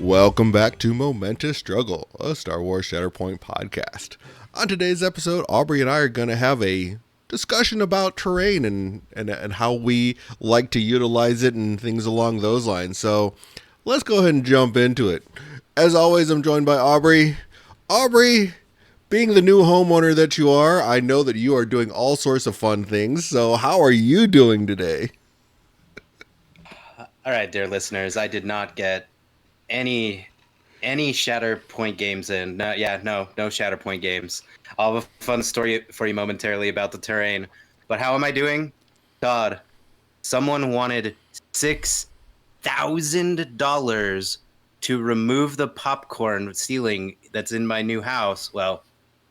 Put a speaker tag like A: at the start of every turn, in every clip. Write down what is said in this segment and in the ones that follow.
A: Welcome back to Momentous Struggle, a Star Wars Shatterpoint podcast. On today's episode, Aubrey and I are going to have a discussion about terrain and how we like to utilize it and things along those lines. So let's go ahead and jump into it. As always, I'm joined by Aubrey. Aubrey, being the new homeowner that you are, I know that you are doing all sorts of fun things. So how are you doing today?
B: All right, dear listeners, I did not get any Shatterpoint games in. No Shatterpoint games. I'll have a fun story for you momentarily about the terrain. But how am I doing? Todd, someone wanted $6,000 to remove the popcorn ceiling that's in my new house. Well,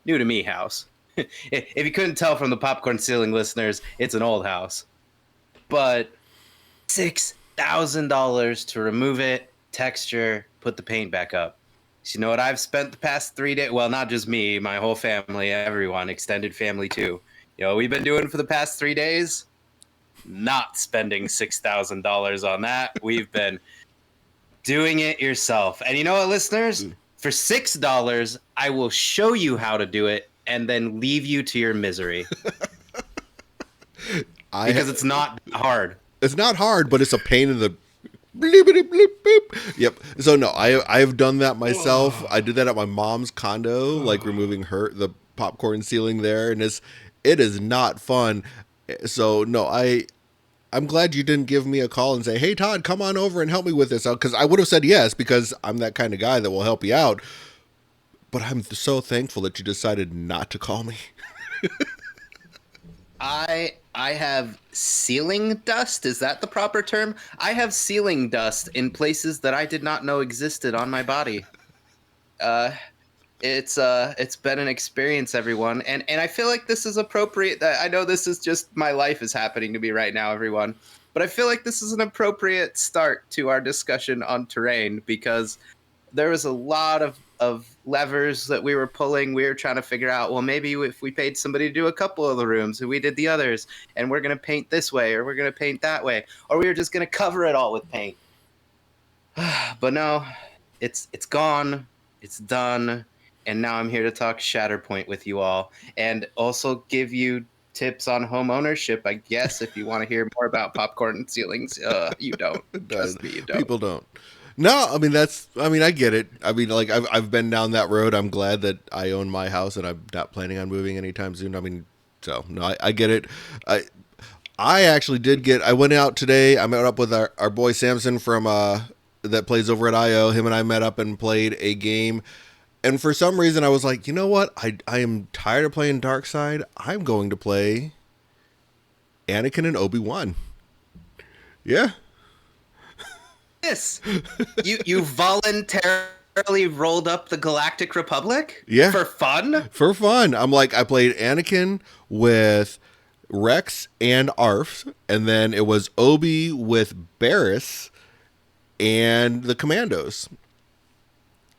B: new to me house. If you couldn't tell from the popcorn ceiling, listeners, it's an old house. But $6,000 to remove it, texture, put the paint back up. So you know what I've spent the past 3 days? Well, not just me, my whole family, everyone, extended family too. You know what we've been doing for the past 3 days? Not spending $6,000 on that. We've been doing it yourself. And you know what, listeners? For $6, I will show you how to do it and then leave you to your misery. Because it's not hard.
A: It's not hard, but it's a pain in the bleep, bleep, bleep, bleep. Yep. So no, I've done that myself. I did that at my mom's condo, like removing the popcorn ceiling there, and it is not fun. So no, I'm glad you didn't give me a call and say, "Hey Todd, come on over and help me with this," because I would have said yes, because I'm that kind of guy that will help you out. But I'm so thankful that you decided not to call me.
B: I have ceiling dust. Is that the proper term? I have ceiling dust in places that I did not know existed on my body. It's been an experience, everyone, and I feel like this is appropriate. I know this is just my life is happening to me right now, everyone, but I feel like this is an appropriate start to our discussion on terrain because there was a lot of levers that we were pulling. We were trying to figure out, well, maybe if we paid somebody to do a couple of the rooms and we did the others, and we're going to paint this way or we're going to paint that way, or we were just going to cover it all with paint. But no, it's gone. It's done. And now I'm here to talk Shatterpoint with you all and also give you tips on home ownership, I guess, if you want to hear more about popcorn ceilings. You don't. Trust me, you don't.
A: People don't. No, I mean, I get it. I mean, like, I've been down that road. I'm glad that I own my house and I'm not planning on moving anytime soon. I mean, so, no, I get it. I actually I went out today. I met up with our boy Samson from, that plays over at IO. Him and I met up and played a game. And for some reason, I was like, you know what? I am tired of playing Dark Side. I'm going to play Anakin and Obi-Wan. Yeah.
B: This you voluntarily rolled up the Galactic Republic?
A: Yeah.
B: For fun?
A: For fun. I'm like, I played Anakin with Rex and Arf, and then it was Obi with Barriss and the Commandos.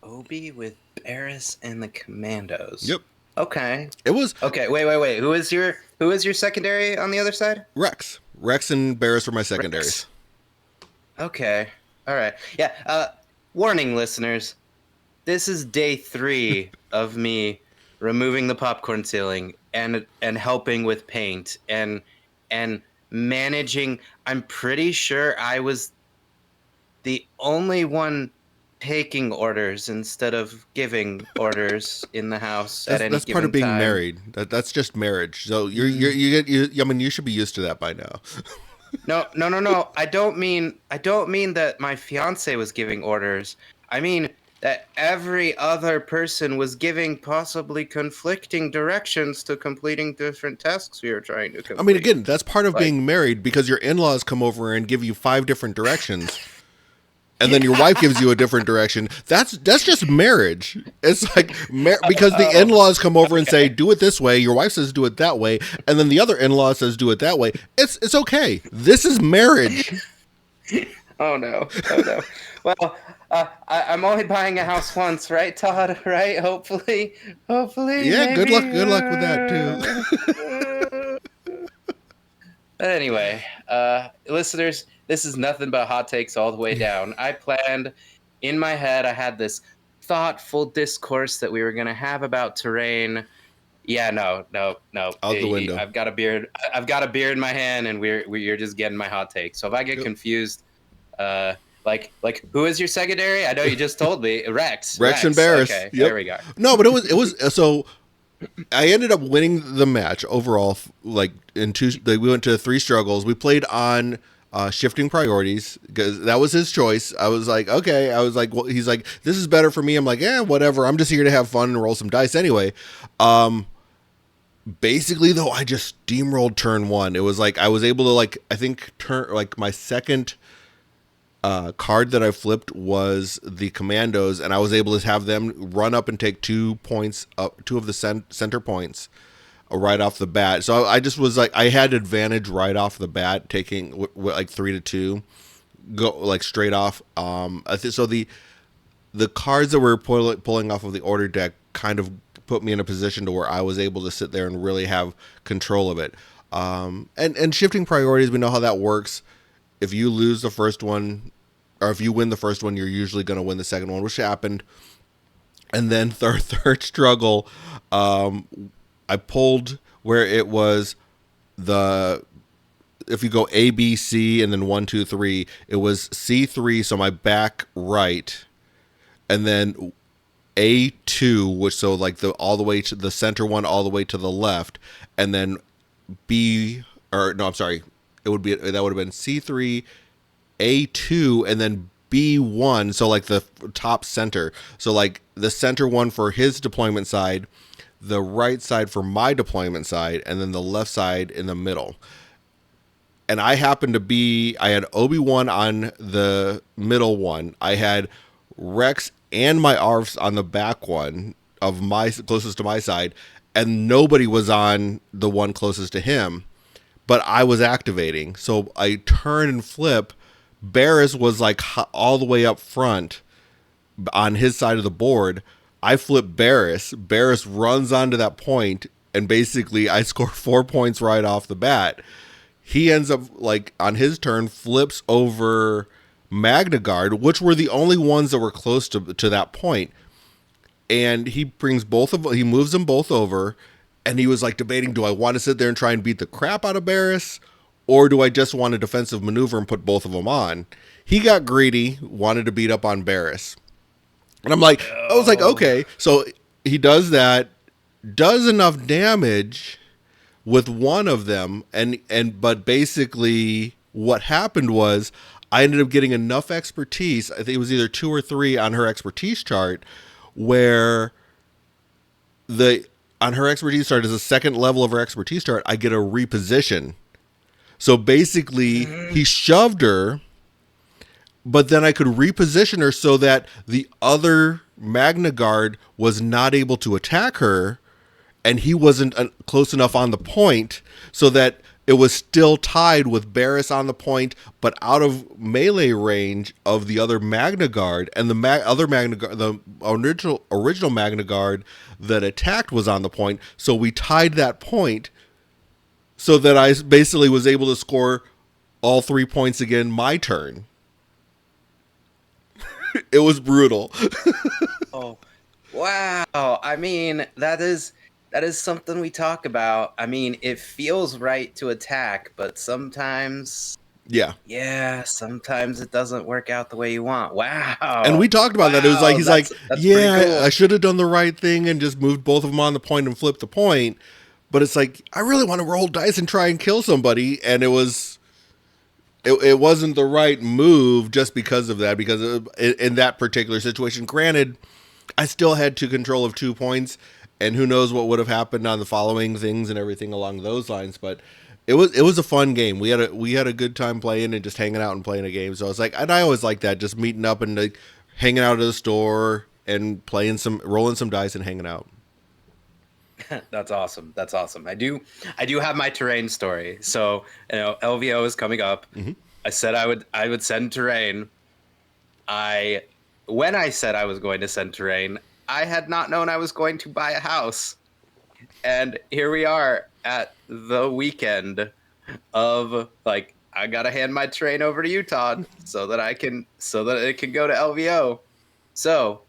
B: Obi with Barriss and the Commandos.
A: Yep.
B: Okay.
A: It was
B: okay. Wait. Who is your secondary on the other side?
A: Rex. Rex and Barriss were my secondaries.
B: Rex. Okay. All right. Yeah. Warning, listeners. This is day 3 of me removing the popcorn ceiling and helping with paint and managing. I'm pretty sure I was the only one taking orders instead of giving orders in the house at any given time. That's part of being
A: married. That's just marriage. So I mean, you should be used to that by now.
B: No. I don't mean that my fiance was giving orders. I mean that every other person was giving possibly conflicting directions to completing different tasks we were trying to complete.
A: I mean, again, that's part of being married because your in-laws come over and give you 5 different directions. And then your wife gives you a different direction. That's just marriage. It's like because the in-laws come over and say, "Do it this way." Your wife says, "Do it that way," and then the other in-law says, "Do it that way." It's okay. This is marriage.
B: Oh no. Well, I'm only buying a house once, right, Todd? Right? Hopefully.
A: Yeah.
B: Maybe.
A: Good luck with that
B: too. But anyway, listeners. This is nothing but hot takes all the way down. I planned in my head, I had this thoughtful discourse that we were going to have about terrain. Yeah, no, no, no.
A: Out the window.
B: I've got a beard. I've got a beer in my hand, and you're just getting my hot take. So if I get
A: Yep.
B: confused, uh, like who is your secondary? I know you just told me Rex.
A: Rex and
B: Rex.
A: Barris.
B: Okay,
A: Yep.
B: there we go.
A: No, but it was so I ended up winning the match overall. Like in two, like we went to three struggles. We played on shifting priorities because that was his choice. I was like, okay. I was like, well, he's like, this is better for me. I'm like, yeah, whatever. I'm just here to have fun and roll some dice anyway. Basically, though, I just steamrolled turn one. It was like I was able to like I think turn like my second card that I flipped was the commandos, and I was able to have them run up and take 2 points, up two of the center points, right off the bat. So I just was like, I had advantage right off the bat, taking like 3-2, go like straight off. So the cards that were pulling off of the order deck kind of put me in a position to where I was able to sit there and really have control of it. And shifting priorities, we know how that works. If you lose the first one, or if you win the first one, you're usually going to win the second one, which happened. And then third struggle, I pulled where it was the if you go A B C and then 1 2 3, it was C3, so my back right, and then A2, which so like the all the way to the center one, all the way to the left, and then B or no, I'm sorry, it would be that would have been C3, A2, and then B1, so like the top center. So like the center one for his deployment side, the right side for my deployment side, and then the left side in the middle. And I happened to be, I had Obi-Wan on the middle one. I had Rex and my ARFs on the back one of my closest to my side, and nobody was on the one closest to him, but I was activating. So I turn and flip. Barris was like all the way up front on his side of the board. I flip Barris. Barris runs onto that point, and basically I score 4 points right off the bat. He ends up like on his turn flips over Magna Guard, which were the only ones that were close to that point. And he brings he moves them both over, and he was like debating, do I want to sit there and try and beat the crap out of Barris, or do I just want a defensive maneuver and put both of them on? He got greedy, wanted to beat up on Barris. And I was like,
B: No.
A: okay. So he does that, does enough damage with one of them, but basically what happened was I ended up getting enough expertise. I think it was either 2 or 3 on her expertise chart, where the on her expertise chart as a second level of her expertise chart, I get a reposition. So basically, he shoved her, but then I could reposition her so that the other Magna Guard was not able to attack her, and he wasn't close enough on the point, so that it was still tied with Barris on the point, but out of melee range of the other Magna Guard, and the other Magna Guard, the original Magna Guard that attacked was on the point. So we tied that point, so that I basically was able to score all 3 points again my turn. It was brutal.
B: Oh, wow. I mean, that is something we talk about. I mean, it feels right to attack, but sometimes,
A: Yeah.
B: yeah, sometimes it doesn't work out the way you want.
A: And we
B: Wow.
A: talked about that. It was like
B: Wow,
A: he's like,
B: that's pretty
A: yeah, I
B: cool.
A: should have done the right thing and just moved both of them on the point and flipped the point. But it's like I really want to roll dice and try and kill somebody, and it wasn't the right move just because of that. Because in that particular situation, granted, I still had to control of 2 points, and who knows what would have happened on the following things and everything along those lines. But it was a fun game. We had a good time playing and just hanging out and playing a game. So I was like, and I always like that, just meeting up and like hanging out at the store and rolling some dice and hanging out.
B: That's awesome. That's awesome. I do have my terrain story. So, LVO is coming up.
A: Hmm.
B: I said I would send terrain. I When I said I was going to send terrain, I had not known I was going to buy a house. And here we are at the weekend of like I gotta hand my terrain over to you, Todd, so that it can go to LVO. So,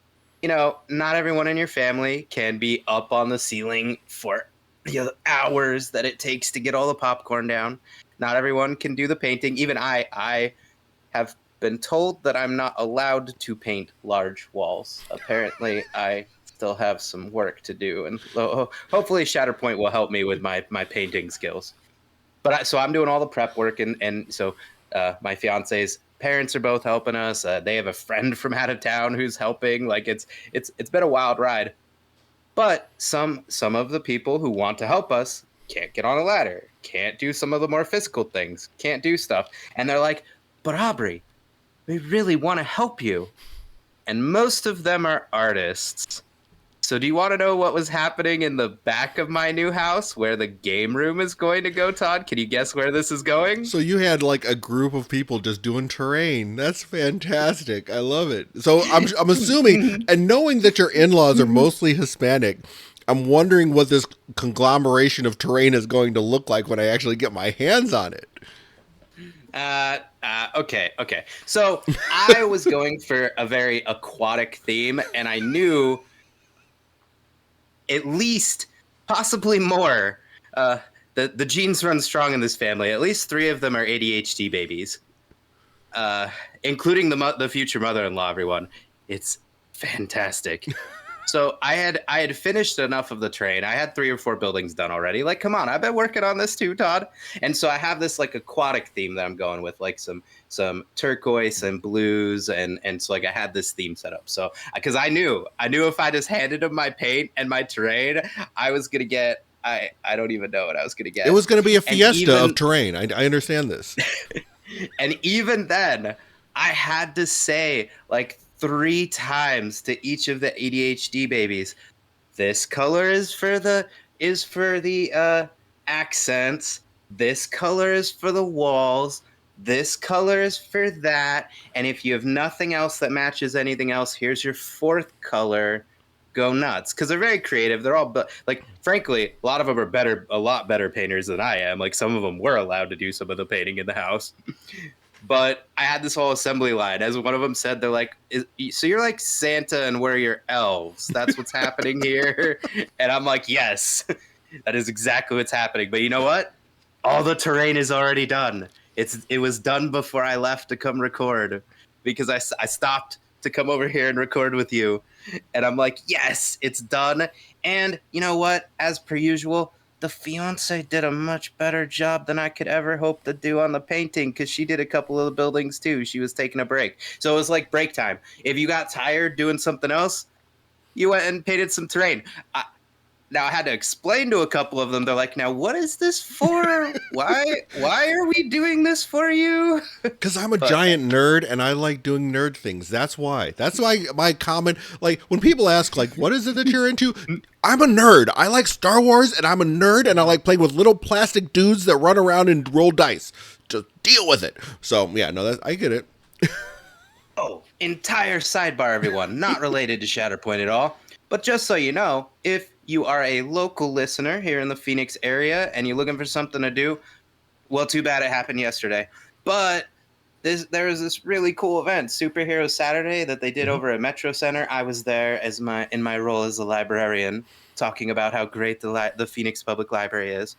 B: not everyone in your family can be up on the ceiling for the hours that it takes to get all the popcorn down. Not everyone can do the painting. Even I have been told that I'm not allowed to paint large walls. Apparently, I still have some work to do, and hopefully, Shatterpoint will help me with my painting skills. So I'm doing all the prep work, and so my fiance's parents are both helping us. They have a friend from out of town who's helping. Like it's been a wild ride. But some of the people who want to help us can't get on a ladder, can't do some of the more physical things, can't do stuff, and they're like, "But Aubrey, we really want to help you." And most of them are artists. So, do you want to know what was happening in the back of my new house where the game room is going to go, Todd? Can you guess where this is going?
A: So you had like a group of people just doing terrain. That's fantastic. I love it. So I'm assuming, and knowing that your in-laws are mostly Hispanic, I'm wondering what this conglomeration of terrain is going to look like when I actually get my hands on it.
B: Okay. So, I was going for a very aquatic theme, and I knew at least, possibly more. Uh, the genes run strong in this family. At least three of them are ADHD babies, uh, including the future mother-in-law. Everyone, it's fantastic. So I had finished enough of the train. I had 3 or 4 buildings done already. Like, come on, I've been working on this too, Todd. And so I have this like aquatic theme that I'm going with, like some turquoise and blues, and so like I had this theme set up. So because I knew if I just handed him my paint and my terrain, I was gonna get I don't even know what I was gonna
A: It
B: get.
A: was going to be a
B: And
A: fiesta of
B: even
A: terrain. I understand this.
B: and even then, I had to say like 3 times to each of the ADHD babies, this color is for the accents. This color is for the walls. This color is for that. And if you have nothing else that matches anything else, here's your 4th color. Go nuts, because they're very creative. They're all like, frankly, a lot of them are a lot better painters than I am. Like some of them were allowed to do some of the painting in the house. But I had this whole assembly line. As one of them said, they're like, "So you're like Santa and we're your elves. That's what's happening here." And I'm like, "Yes, that is exactly what's happening." But you know what? All the terrain is already done. It was done before I left to come record, because I stopped to come over here and record with you, and I'm like, "Yes, it's done." And you know what? As per usual, the fiance did a much better job than I could ever hope to do on the painting, because she did a couple of the buildings too. She was taking a break. So it was like break time. If you got tired doing something else, you went and painted some terrain. Now I had to explain to a couple of them. They're like, "Now what is this for? Why are we doing this for you?"
A: Because I'm a
B: But
A: giant nerd and I like doing nerd things. That's why. That's why my common, like, when people ask, like, what is it that you're into? I'm a nerd. I like Star Wars and I'm a nerd and I like playing with little plastic dudes that run around and roll dice. Just deal with it. So, yeah, no, I get it.
B: oh, entire sidebar, everyone, not related to Shatterpoint at all. But just so you know, if you are a local listener here in the Phoenix area and you're looking for something to do, well, too bad it happened yesterday. But there was this really cool event, Superhero Saturday, that they did
A: Mm-hmm.
B: over at Metro Center. I was there in my role as a librarian, talking about how great the Phoenix Public Library is.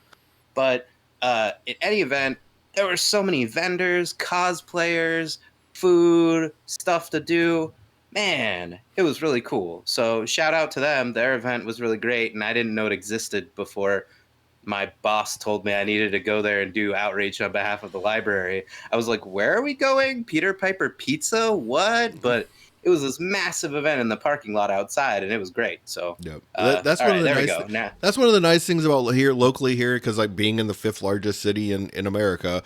B: But in any event, there were so many vendors, cosplayers, food, stuff to do. Man, it was really cool. So shout out to them. Their event was really great, and I didn't know it existed before my boss told me I needed to go there and do outreach on behalf of the library. I was like, "Where are we going? Peter Piper Pizza? What?" But it was this massive event in the parking lot outside, and it was great. So,
A: Yep. That's
B: all
A: one of
B: right,
A: the
B: there we
A: nice.
B: go. Now,
A: That's one of the nice things about here locally here, because like being in the fifth largest city in America,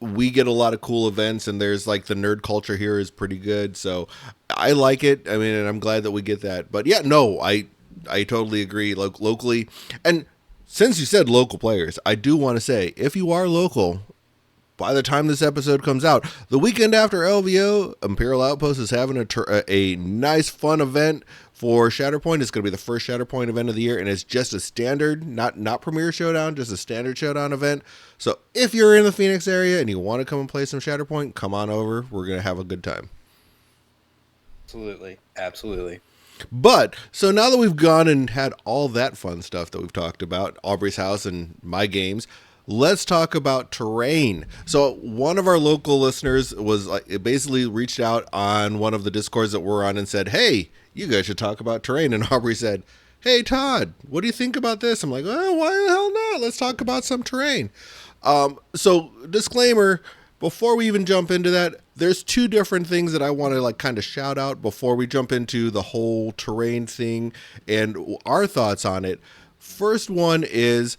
A: we get a lot of cool events, and there's like the nerd culture here is pretty good. So I like it. I mean, and I'm glad that we get that. But yeah, no, I totally agree. Locally, and since you said local players, I do want to say if you are local, by the time this episode comes out, the weekend after LVO, Imperial Outpost is having a nice, fun event for Shatterpoint. It's going to be the first Shatterpoint event of the year, and it's just a standard, not Premier Showdown, just a standard Showdown event. So if you're in the Phoenix area and you want to come and play some Shatterpoint, come on over. We're going to have a good time.
B: Absolutely. Absolutely.
A: But so now that we've gone and had all that fun stuff that we've talked about, Aubrey's house and my games, let's talk about terrain. So one of our local listeners was like, it basically reached out on one of the discords that we're on and said, "Hey, you guys should talk about terrain." And Aubrey said, "Hey Todd, what do you think about this?" I'm like, "Oh, why the hell not? Let's talk about some terrain." So disclaimer, before we even jump into that, there's two different things that I want to like kind of shout out before we jump into the whole terrain thing and our thoughts on it. First one is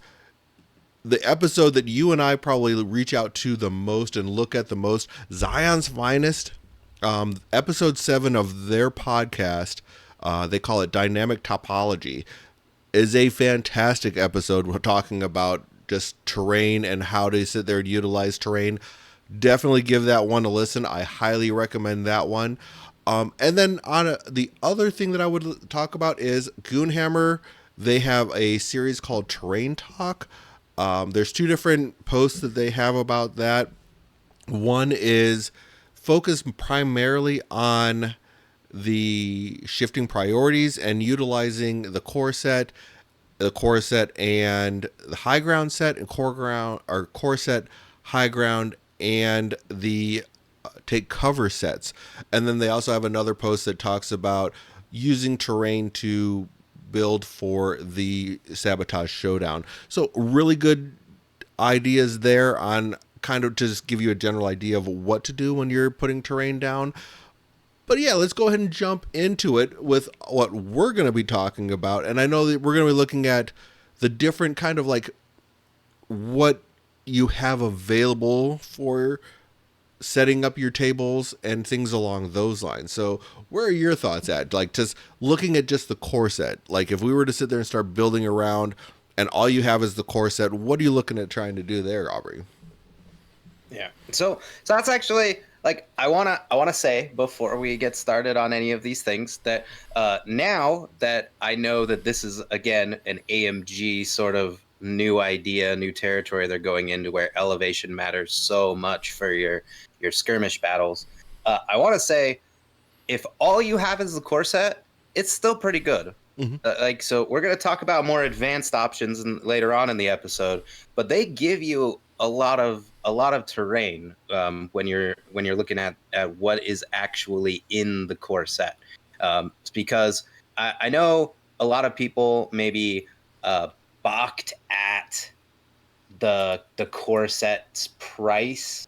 A: the episode that you and I probably reach out to the most and look at the most, Zion's Finest, episode 7 of their podcast. They call it Dynamic Topology, is a fantastic episode. We're talking about just terrain and how to sit there and utilize terrain. Definitely give that one a listen. I highly recommend that one. And then the other thing that I would talk about is Goonhammer. They have a series called Terrain Talk. There's two different posts that they have about that. One is focused primarily on the shifting priorities and utilizing the core set and the high ground set and core set, high ground, and the take cover sets. And then they also have another post that talks about using terrain to build for the sabotage showdown. So really good ideas there on kind of just give you a general idea of what to do when you're putting terrain down. But yeah, let's go ahead and jump into it with what we're going to be talking about. And I know that we're going to be looking at the different kind of like what you have available for setting up your tables and things along those lines. So, where are your thoughts at? Like, just looking at just the core set. Like, if we were to sit there and start building around and all you have is the core set, what are you looking at trying to do there, Aubrey?
B: Yeah. So that's actually like I wanna say before we get started on any of these things that now that I know that this is again an AMG sort of new idea, new territory they're going into where elevation matters so much for your skirmish battles. I want to say if all you have is the core set, it's still pretty good.
A: Mm-hmm.
B: Like so, we're gonna talk about more advanced options later on in the episode, but they give you a lot of terrain when you're looking at what is actually in the core set. It's because I know a lot of people maybe balked at the core set's price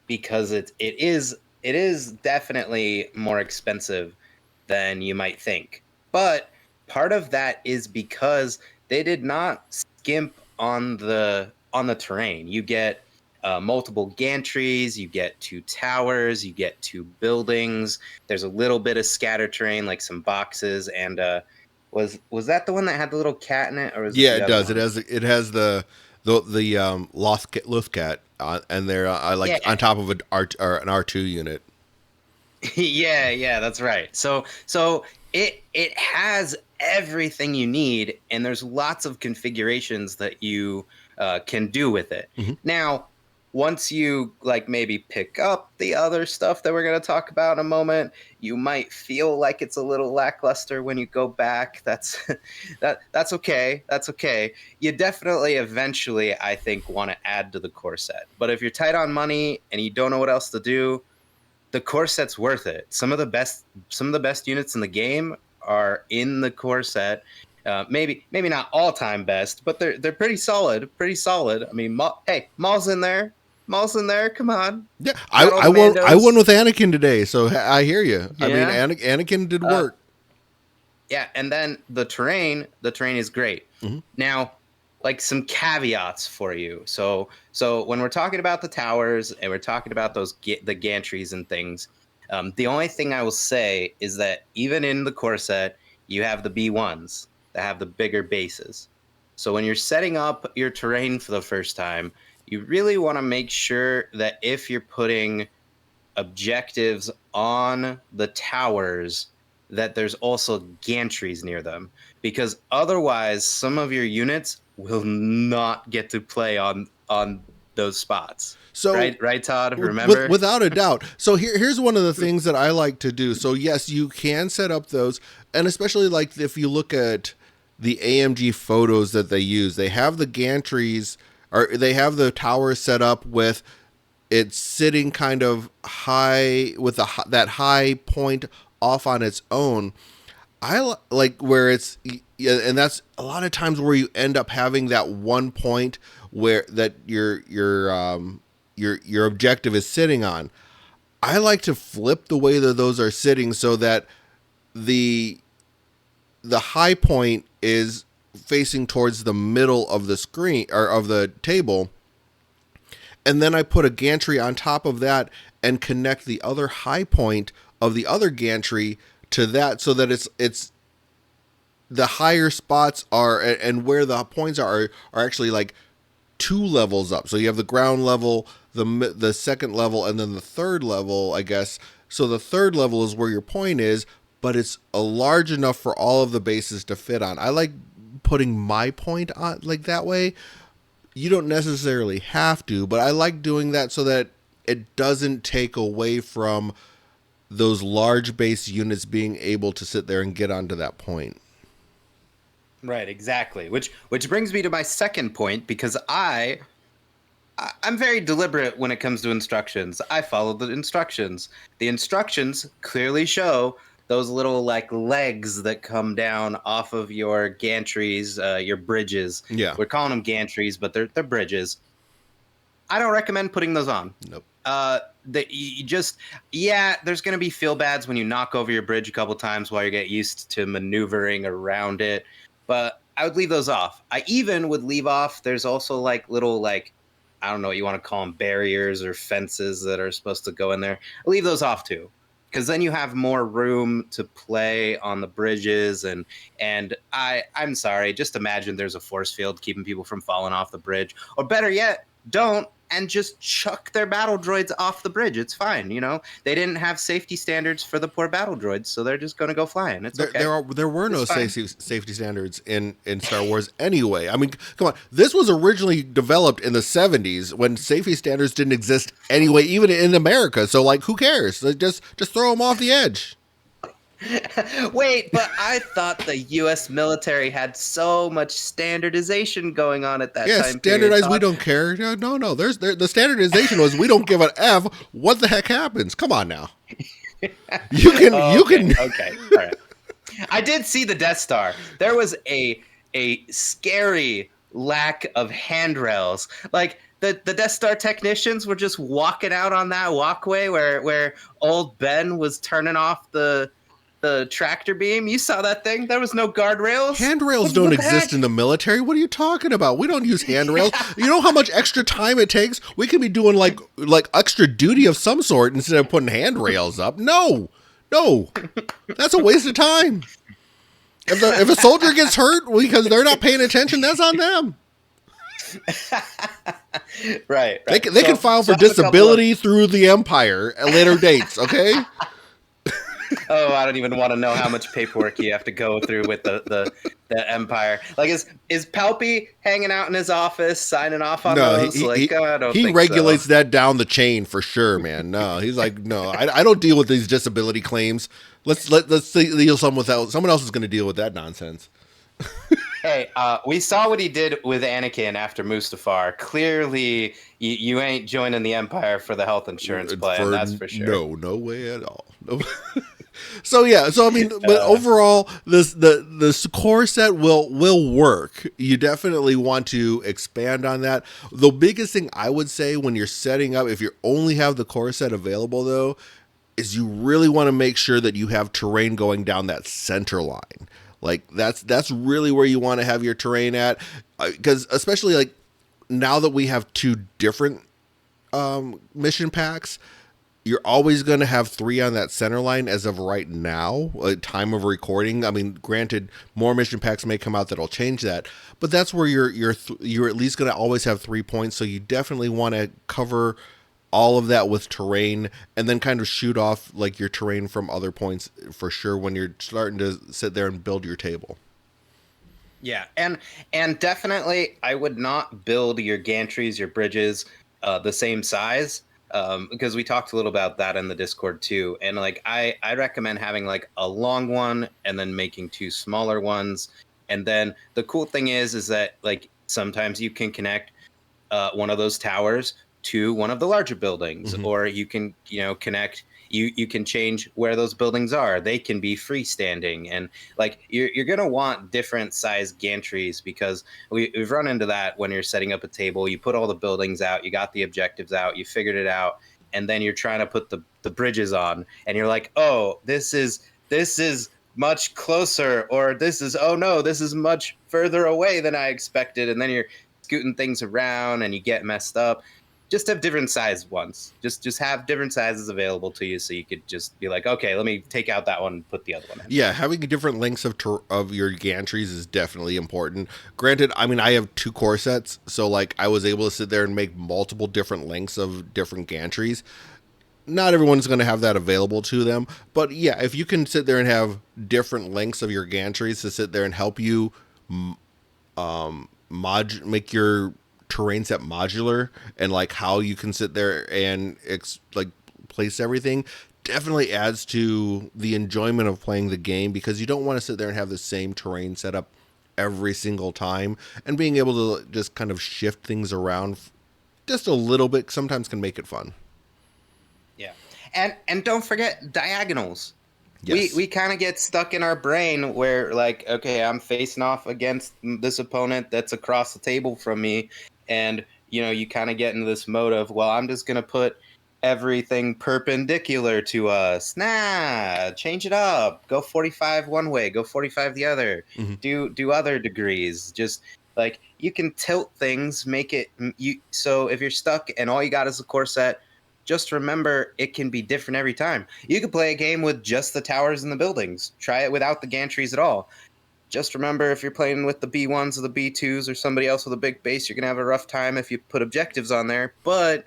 B: because it is definitely more expensive than you might think. But part of that is because they did not skimp on the terrain. You get multiple gantries, you get two towers, you get two buildings. There's a little bit of scatter terrain, like some boxes, and was that the one that had the little cat in it, or was it
A: Yeah,
B: the
A: it
B: other
A: does. It
B: one?
A: has the Lothcat, and they're like
B: Yeah,
A: on top of an R2 unit.
B: yeah, that's right. So it has everything you need, and there's lots of configurations that you can do with it.
A: Mm-hmm.
B: Now, once you like maybe pick up the other stuff that we're going to talk about in a moment, you might feel like it's a little lackluster when you go back. That's that's okay. That's okay. You definitely eventually, I think, want to add to the core set. But if you're tight on money and you don't know what else to do, the core set's worth it. Some of the best units in the game are in the core set. Maybe not all time best, but they're pretty solid. Pretty solid. I mean, hey, Maul's in there. Maul's in there. Come on,
A: Yeah,
B: got all
A: I
B: the
A: won. I won
B: Mandos.
A: with Anakin today, so I hear you. I mean,
B: Yeah.
A: Anakin did
B: Uh,
A: work.
B: yeah, and then the terrain is great.
A: Mm-hmm.
B: Now, like some caveats for you. So when we're talking about the towers and we're talking about the gantries and things, the only thing I will say is that even in the core set, you have the B1s that have the bigger bases. So when you're setting up your terrain for the first time, you really want to make sure that if you're putting objectives on the towers, that there's also gantries near them, because otherwise some of your units will not get to play on those spots.
A: So
B: Right, Todd? Remember?
A: without a doubt. So here's one of the things that I like to do. So yes, you can set up those, and especially like if you look at the AMG photos that they use, they have the gantries or they have the tower set up with it sitting kind of high with that high point off on its own. Like where it's yeah, and that's a lot of times where you end up having that one point where that your objective is sitting on. I like to flip the way that those are sitting so that the the high point is facing towards the middle of the screen or of the table, and then I put a gantry on top of that and connect the other high point of the other gantry to that so that it's the higher spots are and where the points are actually like two levels up. So you have the ground level, the second level, and then the third level, I guess. So the third level is where your point is, but it's a large enough for all of the bases to fit on. I like putting my point on like that way. You don't necessarily have to, but I like doing that so that it doesn't take away from those large base units being able to sit there and get onto that point.
B: Right, exactly. Which brings me to my second point, because I'm very deliberate when it comes to instructions. I follow the instructions. The instructions clearly show those little like legs that come down off of your gantries, your bridges.
A: Yeah.
B: We're calling them gantries, but they're bridges. I don't recommend putting those on.
A: Nope.
B: That you just there's going to be feel bads when you knock over your bridge a couple times while you get used to maneuvering around it, but I would leave those off. I even would leave off, there's also like little like, I don't know what you want to call them, barriers or fences that are supposed to go in there. I leave those off too, because then you have more room to play on the bridges. And I'm sorry, just imagine there's a force field keeping people from falling off the bridge, or better yet, don't, and just chuck their battle droids off the bridge. It's fine, you know. They didn't have safety standards for the poor battle droids, so they're just going to go flying. It's okay.
A: There were
B: It's
A: no
B: fine.
A: safety standards in Star Wars anyway. I mean, come on, this was originally developed in the '70s when safety standards didn't exist anyway, even in America. So like, who cares? Like, just throw them off the edge.
B: Wait, but I thought the U.S. military had so much standardization going on at that
A: Yeah,
B: time period,
A: standardized. We
B: Todd.
A: don't care. No. The standardization was we don't give an F. What the heck happens? Come on now. You
B: Okay,
A: can.
B: okay, all right. I did see the Death Star. There was a scary lack of handrails. Like the Death Star technicians were just walking out on that walkway where old Ben was turning off the tractor beam. You saw that thing? There was no guardrails.
A: Handrails don't
B: What the
A: exist
B: heck?
A: in the military. What are you talking about? We don't use handrails. You know how much extra time it takes? We could be doing like extra duty of some sort instead of putting handrails up. No, that's a waste of time. If a soldier gets hurt because they're not paying attention, that's on them.
B: Right.
A: They can file for
B: I have a couple of,
A: disability through the Empire at later dates. Okay.
B: oh, I don't even want to know how much paperwork you have to go through with the Empire. Like, is Palpy hanging out in his office signing off on
A: No,
B: those? Like, I don't
A: he
B: think so.
A: regulates that down the chain for sure, man. No, he's like, no, I don't deal with these disability claims. Let's deal some without someone else is going to deal with that nonsense.
B: Hey, we saw what he did with Anakin after Mustafar. Clearly, you ain't joining the Empire for the health insurance plan. That's for sure.
A: No way at all. No. So yeah, so I mean, but overall, this core set will work. You definitely want to expand on that. The biggest thing I would say when you're setting up, if you only have the core set available, though, is you really want to make sure that you have terrain going down that center line. Like that's really where you want to have your terrain at, because especially like now that we have two different mission packs, you're always going to have three on that center line as of right now, time of recording. I mean, granted, more mission packs may come out that'll change that, but that's where you're at least going to always have 3 points. So you definitely want to cover all of that with terrain, and then kind of shoot off like your terrain from other points for sure when you're starting to sit there and build your table.
B: Yeah, and definitely, I would not build your gantries, your bridges the same size, because we talked a little about that in the Discord too. And like I recommend having like a long one and then making two smaller ones. And then the cool thing is that like sometimes you can connect one of those towers to one of the larger buildings,
A: Hmm.
B: or you can, connect. You can change where those buildings are. They can be freestanding, and like you're gonna want different size gantries, because we've run into that when you're setting up a table. You put all the buildings out, you got the objectives out, you figured it out, and then you're trying to put the bridges on, and you're like, oh, this is much closer, or this is, oh no, this is much further away than I expected, and then you're scooting things around and you get messed up. Just have different size ones. Just have different sizes available to you, so you could just be like, okay, let me take out that one and put the other one in.
A: Yeah, having different lengths of your gantries is definitely important. Granted, I mean I have two core sets, so like I was able to sit there and make multiple different lengths of different gantries. Not everyone's going to have that available to them, but yeah, if you can sit there and have different lengths of your gantries to sit there and help you make your terrain set modular, and like how you can sit there and like place everything, definitely adds to the enjoyment of playing the game, because you don't want to sit there and have the same terrain set up every single time, and being able to just kind of shift things around just a little bit sometimes can make it fun.
B: Yeah. And don't forget diagonals. we
A: Yes.
B: we kind of get stuck in our brain where, like, okay, I'm facing off against this opponent that's across the table from me, and you kind of get into this mode of, well, I'm just going to put everything perpendicular to us. Nah, change it up, go 45 one way, go 45 the other,
A: Hmm.
B: do other degrees. Just like, you can tilt things, make it you so if you're stuck and all you got is a core set, just remember it can be different every time. You could play a game with just the towers and the buildings. Try it without the gantries at all. Just remember, if you're playing with the B1s or the B2s or somebody else with a big base, you're going to have a rough time if you put objectives on there. But,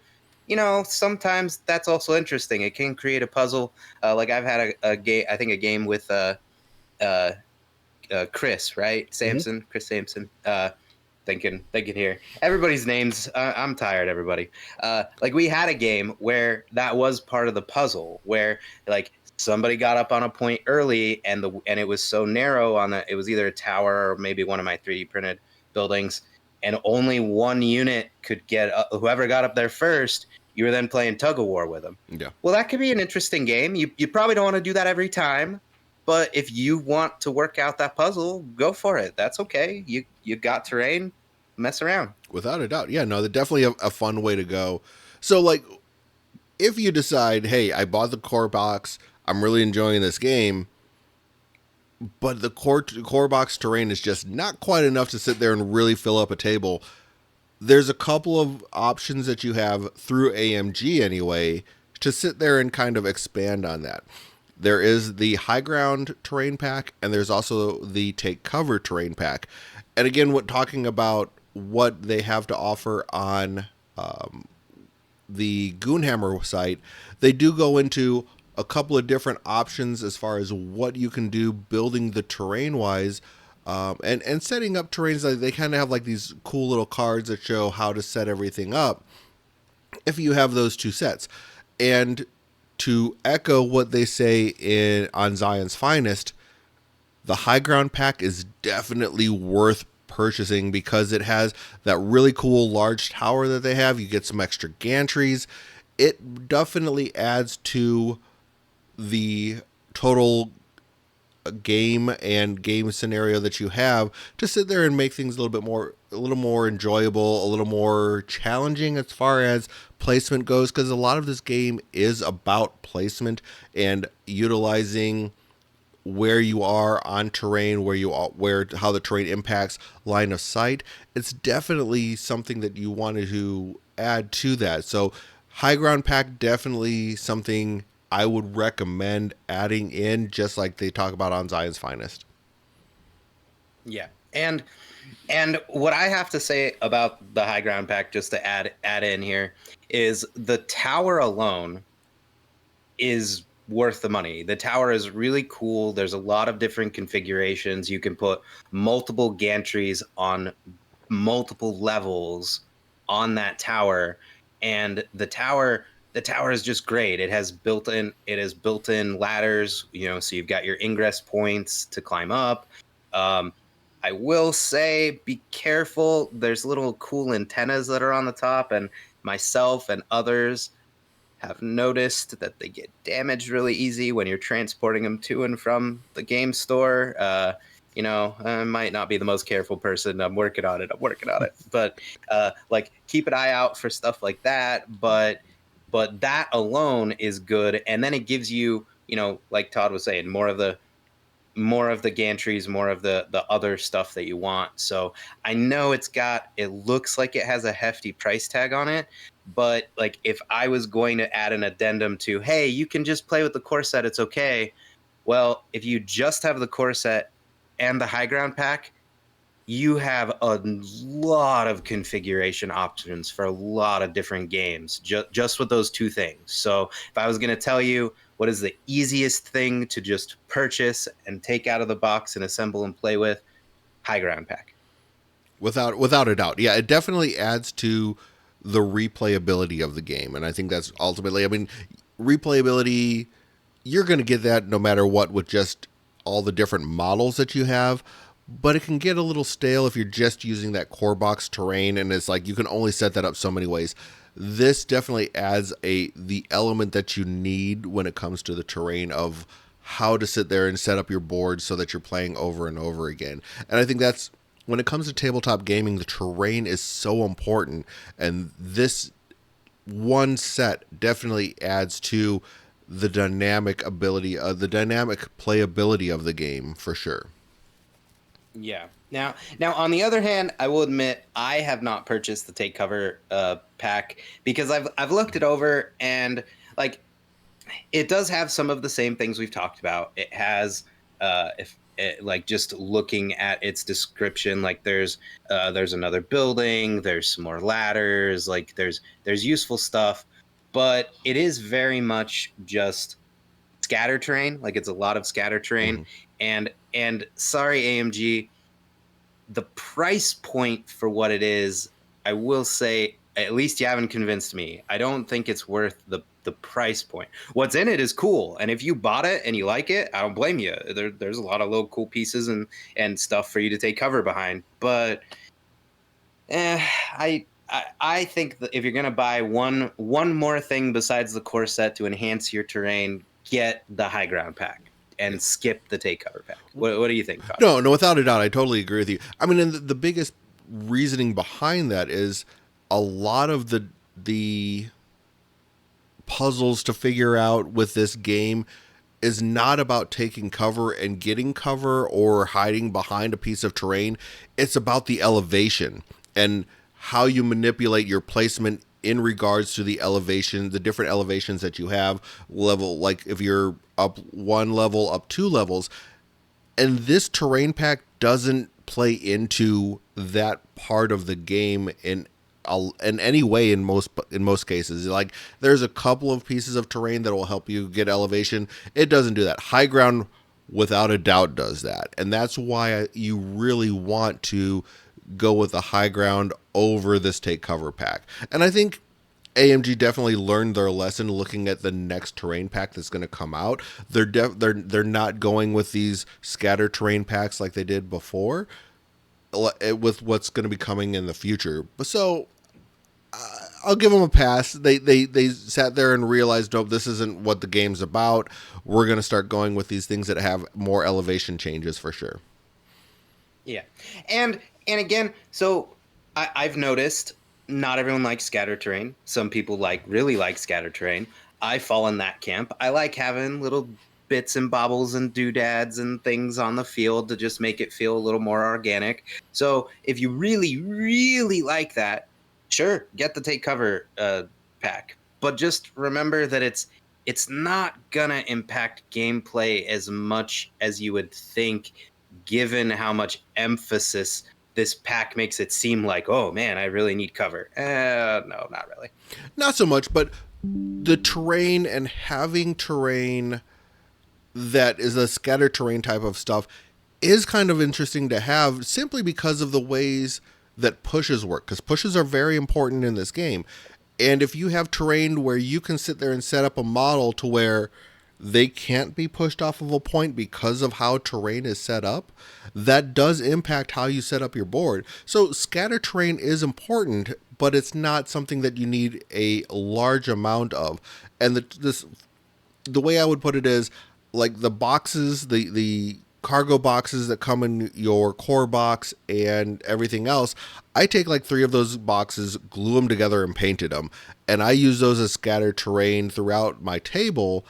B: sometimes that's also interesting. It can create a puzzle. Like, I've had a game, I think a game with uh, Chris, right?
A: Hmm.
B: Chris Sampson. Thinking here. Everybody's names. I'm tired. Everybody. Like, we had a game where that was part of the puzzle, where like somebody got up on a point early, and it was so narrow on the. It was either a tower or maybe one of my 3D printed buildings, and only one unit could get up. Whoever got up there first, you were then playing tug of war with them.
A: Yeah.
B: Well, that could be an interesting game. You probably don't want to do that every time, but if you want to work out that puzzle, go for it. That's okay. You got terrain, mess around.
A: Without a doubt. Yeah, no, they're definitely a fun way to go. So, like, if you decide, hey, I bought the core box, I'm really enjoying this game, but the core box terrain is just not quite enough to sit there and really fill up a table, there's a couple of options that you have through AMG anyway to sit there and kind of expand on that. There is the high ground terrain pack, and there's also the take cover terrain pack. And again, what talking about what they have to offer on the Goonhammer site, they do go into a couple of different options as far as what you can do building the terrain wise, and setting up terrains. Like, they kind of have like these cool little cards that show how to set everything up if you have those two sets. And to echo what they say in on Zion's Finest, the high ground pack is definitely worth purchasing because it has that really cool large tower that they have. You get some extra gantries. It definitely adds to the total game and game scenario that you have to sit there and make things a little more enjoyable, a little more challenging as far as placement goes, because a lot of this game is about placement and utilizing where you are on terrain, where you are, where how the terrain impacts line of sight. It's definitely something that you wanted to add to that. So high ground pack, definitely something I would recommend adding in, just like they talk about on Zion's Finest.
B: Yeah. And what I have to say about the high ground pack, just to add in here, is the tower alone is worth the money. The tower is really cool. There's a lot of different configurations. You can put multiple gantries on multiple levels on that tower. and the tower is just great. It has built in ladders, so you've got your ingress points to climb up. Um, I will say be careful. There's little cool antennas that are on the top, and myself and others have noticed that they get damaged really easy when you're transporting them to and from the game store. I might not be the most careful person. I'm working on it. I'm working on it. But like, keep an eye out for stuff like that. But that alone is good, and then it gives you, like Todd was saying, more of the gantries, more of the other stuff that you want. So I know it looks like it has a hefty price tag on it, but like, if I was going to add an addendum to, hey, you can just play with the core set, it's okay. Well, if you just have the core set and the high ground pack, you have a lot of configuration options for a lot of different games, just with those two things. So if I was going to tell you what is the easiest thing to just purchase and take out of the box and assemble and play with, high ground pack.
A: Without a doubt. Yeah, it definitely adds to the replayability of the game, and I think that's ultimately. I mean, replayability. You're going to get that no matter what with just all the different models that you have. But it can get a little stale if you're just using that core box terrain, and it's like you can only set that up so many ways. This definitely adds the element that you need when it comes to the terrain of how to sit there and set up your board so that you're playing over and over again. And I think that's when it comes to tabletop gaming, the terrain is so important, and this one set definitely adds to the dynamic playability of the game for sure.
B: Yeah. Now, on the other hand, I will admit I have not purchased the take cover pack because I've looked it over, and like, it does have some of the same things we've talked about. It has, if it, like, just looking at its description, like, there's another building, there's some more ladders, like, there's useful stuff, but it is very much just scatter terrain. Like, it's a lot of scatter terrain,
A: Mm-hmm.
B: and sorry, AMG, the price point for what it is, I will say, at least you haven't convinced me. I don't think it's worth the price point. What's in it is cool, and if you bought it and you like it, I don't blame you. There's a lot of little cool pieces and stuff for you to take cover behind. But I think that if you're gonna buy one more thing besides the core set to enhance your terrain, get the high ground pack
A: Yeah.
B: and skip the take cover pack. What do you think, Todd?
A: No, without a doubt, I totally agree with you. I mean, and the biggest reasoning behind that is a lot of the puzzles to figure out with this game is not about taking cover and getting cover or hiding behind a piece of terrain. It's about the elevation and how you manipulate your placement in regards to the elevation, the different elevations that you have. Level, like if you're up one level, up two levels, and this terrain pack doesn't play into that part of the game in any way in most cases. Like there's a couple of pieces of terrain that will help you get elevation. It doesn't do that. High ground without a doubt does that. And that's why you really want to go with the high ground over this take cover pack. And I think AMG definitely learned their lesson looking at the next terrain pack that's going to come out. They're not going with these scatter terrain packs like they did before with what's going to be coming in the future. So I'll give them a pass. They sat there and realized, nope, this isn't what the game's about. We're going to start going with these things that have more elevation changes for sure.
B: Yeah, and again, so I've noticed not everyone likes scatter terrain. Some people really like scatter terrain. I fall in that camp. I like having little bits and bobbles and doodads and things on the field to just make it feel a little more organic. So if you really, really like that, sure, get the take cover pack. But just remember that it's not gonna impact gameplay as much as you would think, given how much emphasis this pack makes it seem like, oh man, I really need cover. No, not really.
A: Not so much, but the terrain and having terrain that is a scatter terrain type of stuff is kind of interesting to have simply because of the ways that pushes work, because pushes are very important in this game. And if you have terrain where you can sit there and set up a model to where they can't be pushed off of a point because of how terrain is set up, that does impact how you set up your board. So scatter terrain is important, but it's not something that you need a large amount of. And the way I would put it is like the boxes, the cargo boxes that come in your core box and everything else. I take like 3 of those boxes, glue them together, and painted them, and I use those as scattered terrain throughout my table.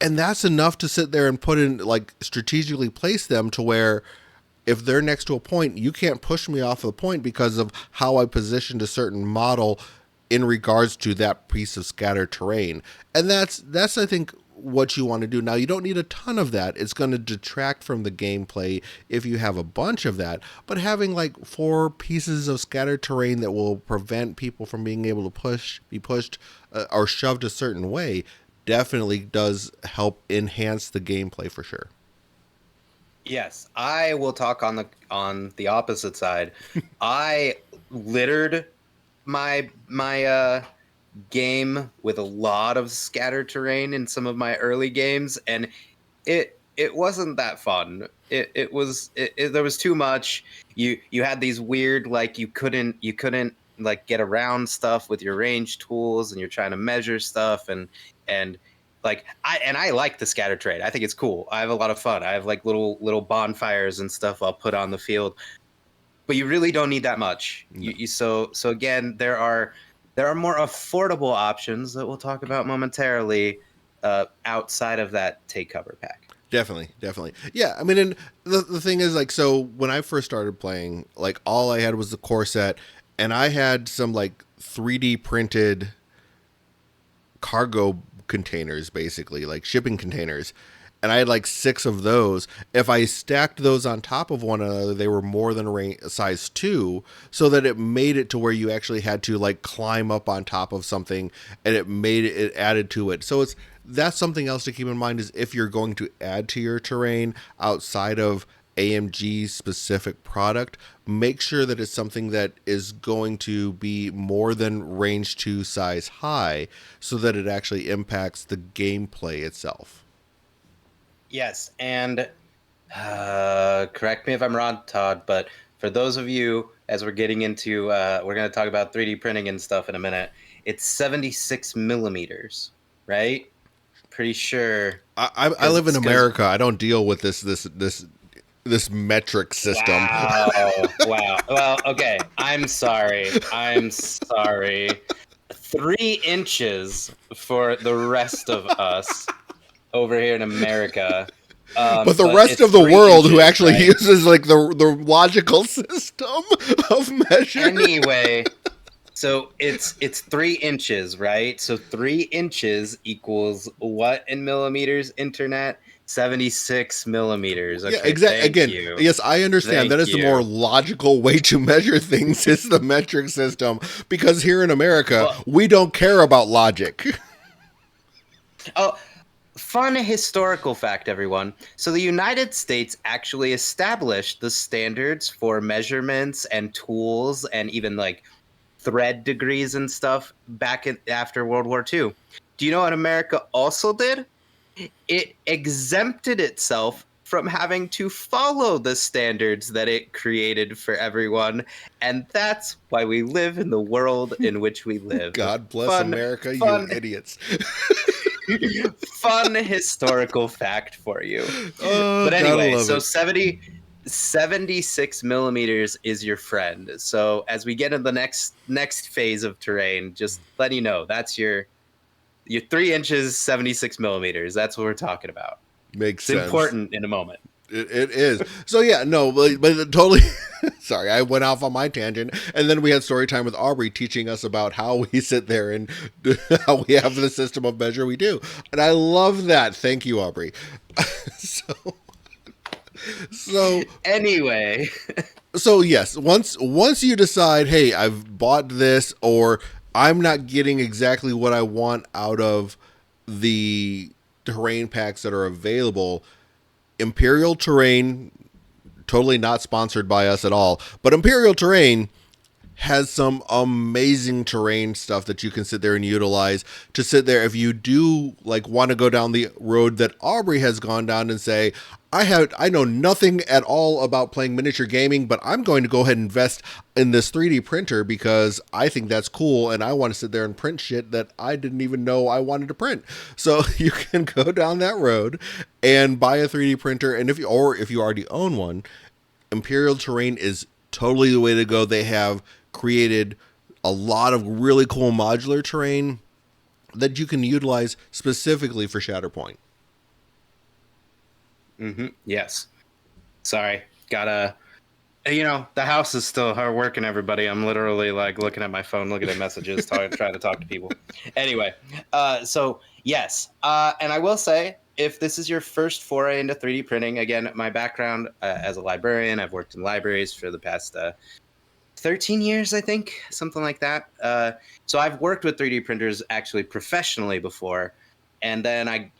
A: And that's enough to sit there and put in, like, strategically place them to where if they're next to a point, you can't push me off of the point because of how I positioned a certain model in regards to that piece of scattered terrain. And that's I think what you want to do. Now, you don't need a ton of that. It's going to detract from the gameplay if you have a bunch of that. But having like 4 pieces of scattered terrain that will prevent people from being able to be pushed or shoved a certain way definitely does help enhance the gameplay for sure.
B: Yes, I will talk on the opposite side. I littered my game with a lot of scatter terrain in some of my early games, and it wasn't that fun. There was too much. You had these weird, like, you couldn't like get around stuff with your range tools, and you're trying to measure stuff, and like I like the scatter terrain. I think it's cool. I have a lot of fun. I have like little bonfires and stuff I'll put on the field, but you really don't need that much.
A: No.
B: So again, there are more affordable options that we'll talk about momentarily, outside of that take cover pack.
A: Definitely, definitely. Yeah, I mean, and the thing is, like, so when I first started playing, like, all I had was the core set, and I had some, like, 3D printed cargo containers, basically, like shipping containers. And I had like 6 of those. If I stacked those on top of one another, they were more than size 2, so that it made it to where you actually had to like climb up on top of something, and it added to it. So that's something else to keep in mind, is if you're going to add to your terrain outside of AMG specific product, make sure that it's something that is going to be more than range 2 size high, so that it actually impacts the gameplay itself.
B: Yes, and correct me if I'm wrong, Todd, but for those of you, as we're getting into, we're going to talk about 3D printing and stuff in a minute. It's 76 millimeters, right? Pretty sure.
A: I live in
B: Because
A: America. I don't deal with this metric system.
B: wow, wow. Well, okay. I'm sorry. I'm sorry. 3 inches for the rest of us over here in America.
A: But the
B: But
A: rest
B: it's
A: of the
B: three
A: world who
B: inches,
A: actually
B: right?
A: uses like the logical system of measure.
B: Anyway, so it's 3 inches, right? So 3 inches equals what in millimeters, internet? 76 millimeters.
A: Yeah,
B: Okay,
A: exactly.
B: thank
A: Again,
B: you.
A: yes, I understand
B: Thank
A: that is the more
B: you.
A: logical way to measure things is the metric system, because here in America
B: Well,
A: we don't care about logic.
B: oh, fun historical fact, everyone. So the United States actually established the standards for measurements and tools and even like thread degrees and stuff after World War II. Do you know what America also did? It exempted itself from having to follow the standards that it created for everyone. And that's why we live in the world in which we live.
A: God bless
B: Fun,
A: America, you
B: fun,
A: idiots.
B: fun historical fact for you.
A: Oh,
B: But
A: gotta
B: anyway,
A: love
B: so
A: it.
B: 76 millimeters is your friend. So as we get into the next phase of terrain, just let you know that's your 3 inches, 76 millimeters. That's what we're talking about.
A: Makes
B: It's
A: sense.
B: important in a moment.
A: It is. So yeah, no, but it totally. Sorry, I went off on my tangent, and then we had story time with Aubrey teaching us about how we sit there and how we have the system of measure we do, and I love that. Thank you, Aubrey. so, so,
B: Anyway,
A: so yes. Once you decide, hey, I've bought this, or I'm not getting exactly what I want out of the terrain packs that are available. Imperial Terrain, totally not sponsored by us at all, but Imperial Terrain has some amazing terrain stuff that you can sit there and utilize to sit there if you do like want to go down the road that Aubrey has gone down and say, I know nothing at all about playing miniature gaming, but I'm going to go ahead and invest in this 3D printer because I think that's cool and I want to sit there and print shit that I didn't even know I wanted to print. So you can go down that road and buy a 3D printer, and if you already own one, Imperial Terrain is totally the way to go. They have created a lot of really cool modular terrain that you can utilize specifically for Shatterpoint.
B: Yes. Sorry. Gotta. The house is still hard working, everybody. I'm literally like looking at my phone, looking at messages, trying to talk to people. Anyway, so yes. And I will say, if this is your first foray into 3D printing, again, my background as a librarian, I've worked in libraries for the past 13 years, I think, something like that. So I've worked with 3D printers actually professionally before. And then I,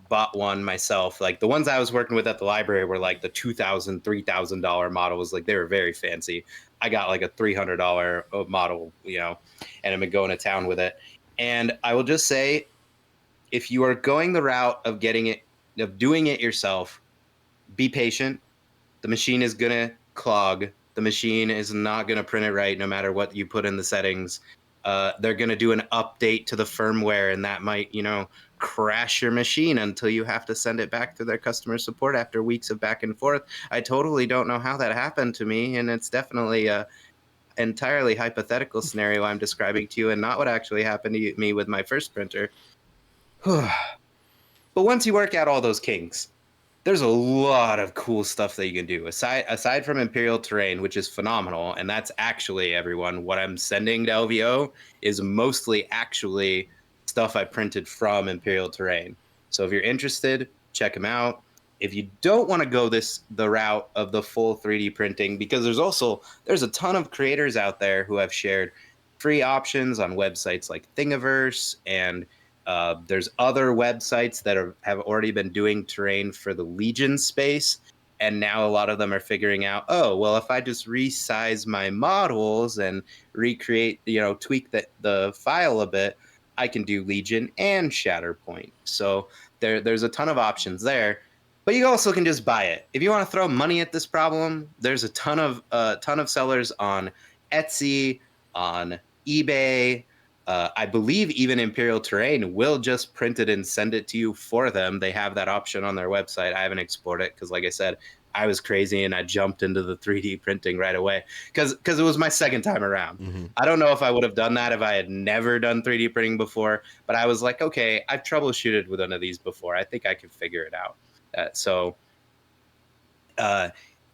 B: bought one myself. Like the ones I was working with at the library were like the $2,000, $3,000 models. Like they were very fancy. I got like a $300 model, and I've been going to town with it. And I will just say, if you are going the route of doing it yourself, be patient. The machine is going to clog. The machine is not going to print it right no matter what you put in the settings. They're going to do an update to the firmware, and that might, crash your machine until you have to send it back to their customer support after weeks of back and forth. I totally don't know how that happened to me, and it's definitely a entirely hypothetical scenario I'm describing to you and not what actually happened to me with my first printer. But once you work out all those kinks, there's a lot of cool stuff that you can do aside from Imperial Terrain, which is phenomenal. And that's actually, everyone, what I'm sending to LVO is mostly actually stuff I printed from Imperial Terrain. So if you're interested, check them out. If you don't want to go the route of the full 3D printing, because there's a ton of creators out there who have shared free options on websites like Thingiverse, and there's other websites that have already been doing terrain for the Legion space. And now a lot of them are figuring out, oh, well, if I just resize my models and recreate, tweak the file a bit, I can do Legion and Shatterpoint. So there's a ton of options there. But you also can just buy it. If you want to throw money at this problem, there's a ton of sellers on Etsy, on eBay. I believe even Imperial Terrain will just print it and send it to you for them. They have that option on their website. I haven't exported it because, like I said, I was crazy and I jumped into the 3D printing right away because it was my second time around.
A: Mm-hmm.
B: I don't know if I would have done that if I had never done 3D printing before, but I was like, okay, I've troubleshooted with one of these before. I think I can figure it out. So uh,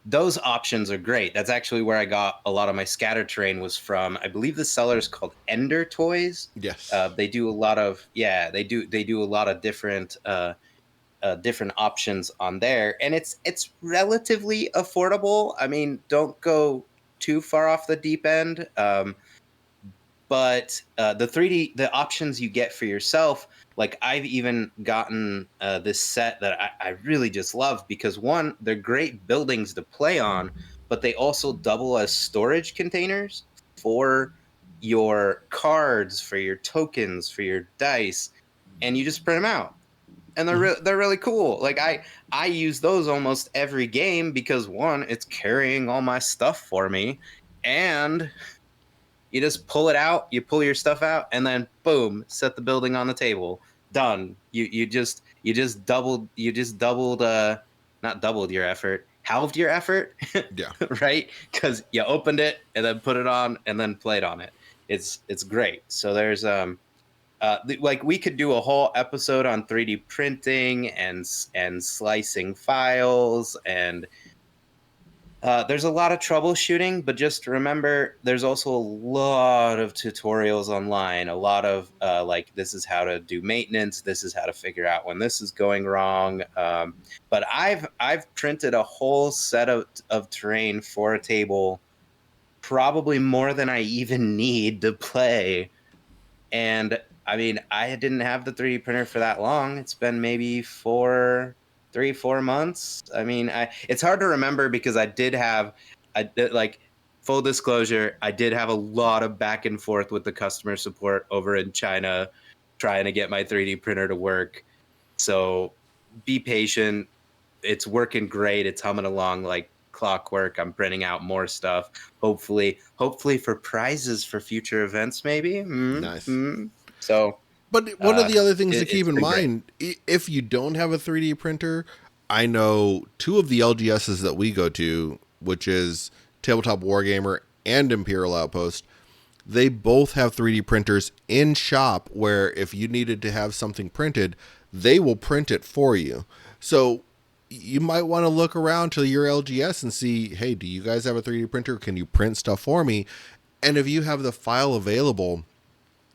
B: those options are great. That's actually where I got a lot of my scatter terrain was from. I believe the seller is called Ender Toys.
A: Yes.
B: They do a lot of they do a lot of different options on there, and it's relatively affordable. I mean, don't go too far off the deep end. But the options you get for yourself, like I've even gotten this set that I really just love because one, they're great buildings to play on, but they also double as storage containers for your cards, for your tokens, for your dice, and you just print them out. And
A: Mm-hmm.
B: they're really cool. Like I use those almost every game because one, it's carrying all my stuff for me, and you just pull it out, you pull your stuff out, and then boom, set the building on the table. Done. You just doubled not doubled your effort, halved your effort,
A: Yeah.
B: right? Because you opened it and then put it on and then played on it. It's great. So there's like we could do a whole episode on 3D printing and slicing files, and there's a lot of troubleshooting, but just remember there's also a lot of tutorials online. A lot of like, this is how to do maintenance. This is how to figure out when this is going wrong. But I've printed a whole set of terrain for a table, probably more than I even need to play. And I mean, I didn't have the 3D printer for that long. It's been maybe 4 months. I mean, it's hard to remember because I did have, like full disclosure, I did have a lot of back and forth with the customer support over in China trying to get my 3D printer to work. So be patient. It's working great. It's humming along like clockwork. I'm printing out more stuff. Hopefully for prizes for future events, maybe.
A: Nice.
B: So
A: But one of the other things to keep
B: it's
A: in
B: been great.
A: mind, if you don't have a 3D printer, I know two of the LGSs that we go to, which is Tabletop Wargamer and Imperial Outpost, they both have 3D printers in shop where if you needed to have something printed, they will print it for you. So you might want to look around to your LGS and see, hey, do you guys have a 3D printer? Can you print stuff for me? And if you have the file available,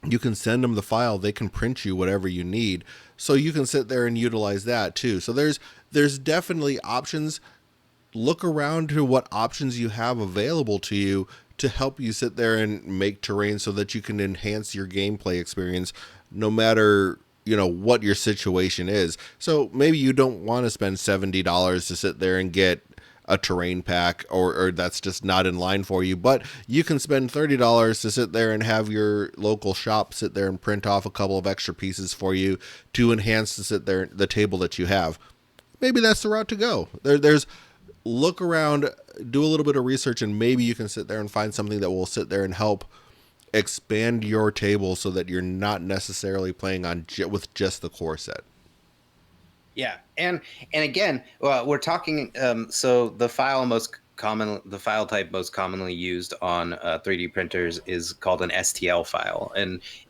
A: you can send them the file. They can print you whatever you need. So you can sit there and utilize that too. So there's definitely options. Look around to what options you have available to you to help you sit there and make terrain so that you can enhance your gameplay experience no matter what your situation is. So maybe you don't want to spend $70 to sit there and get a terrain pack, or that's just not in line for you, but you can spend $30 to sit there and have your local shop sit there and print off a couple of extra pieces for you to enhance the table that you have. Maybe that's the route to go. There's look around, do a little bit of research, and maybe you can sit there and find something that will sit there and help expand your table so that you're not necessarily playing with just the core set.
B: Yeah, and again, we're talking. So the file type most commonly used on 3D printers is called an STL file,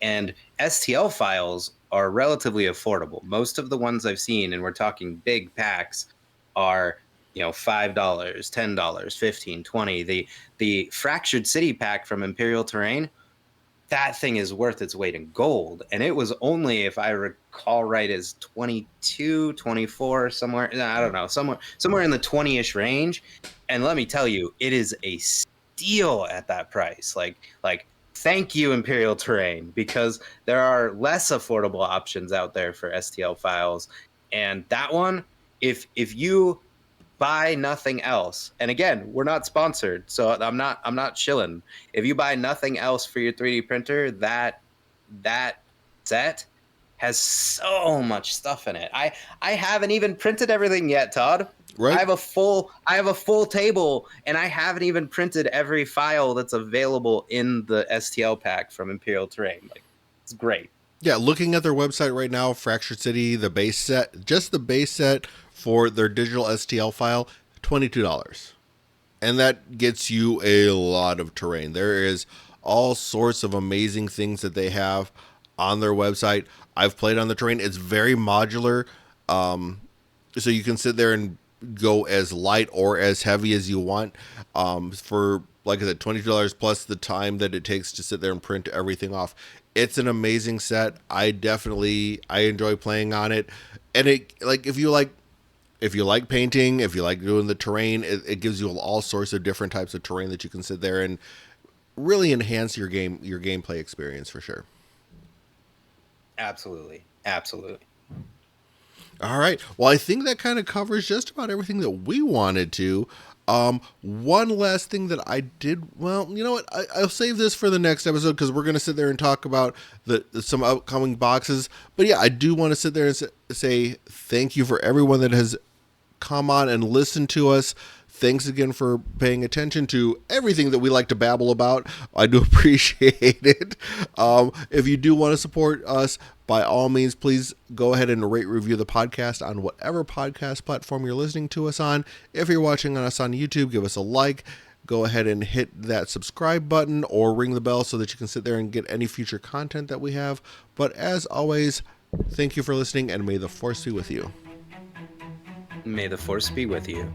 B: and STL files are relatively affordable. Most of the ones I've seen, and we're talking big packs, are $5, $10, 15, 20. The Fractured City pack from Imperial Terrain, that thing is worth its weight in gold. And it was only, if I recall right, is 22, 24, somewhere, I don't know, somewhere in the 20-ish range. And let me tell you, it is a steal at that price. Like thank you, Imperial Terrain, because there are less affordable options out there for STL files. And that one, if you buy nothing else, and again, we're not sponsored, so I'm not shilling. If you buy nothing else for your 3D printer, that set has so much stuff in it. I haven't even printed everything yet, Todd. I
A: Right?
B: have a full table, and I haven't even printed every file that's available in the STL pack from Imperial Terrain. Like, it's great.
A: Yeah, looking at their website right now, Fractured City, the base set, just the base set for their digital STL file, $22. And that gets you a lot of terrain. There is all sorts of amazing things that they have on their website. I've played on the terrain. It's very modular. So you can sit there and go as light or as heavy as you want, for, like I said, $22 plus the time that it takes to sit there and print everything off. It's an amazing set. I enjoy playing on it. And it, like, if you like painting, if you like doing the terrain, it gives you all sorts of different types of terrain that you can sit there and really enhance your gameplay experience for sure.
B: Absolutely. Absolutely.
A: All right. Well, I think that kind of covers just about everything that we wanted to. One last thing that I did. Well, you know what? I'll save this for the next episode because we're going to sit there and talk about some upcoming boxes. But yeah, I do want to sit there and say thank you for everyone that has come on and listen to us. Thanks again for paying attention to everything that we like to babble about. I do appreciate it. If you do want to support us, by all means, please go ahead and rate, review the podcast on whatever podcast platform you're listening to us on. If you're watching us on YouTube, give us a like. Go ahead and hit that subscribe button or ring the bell so that you can sit there and get any future content that we have. But as always, thank you for listening, and may the force be with you.
B: May the force be with you.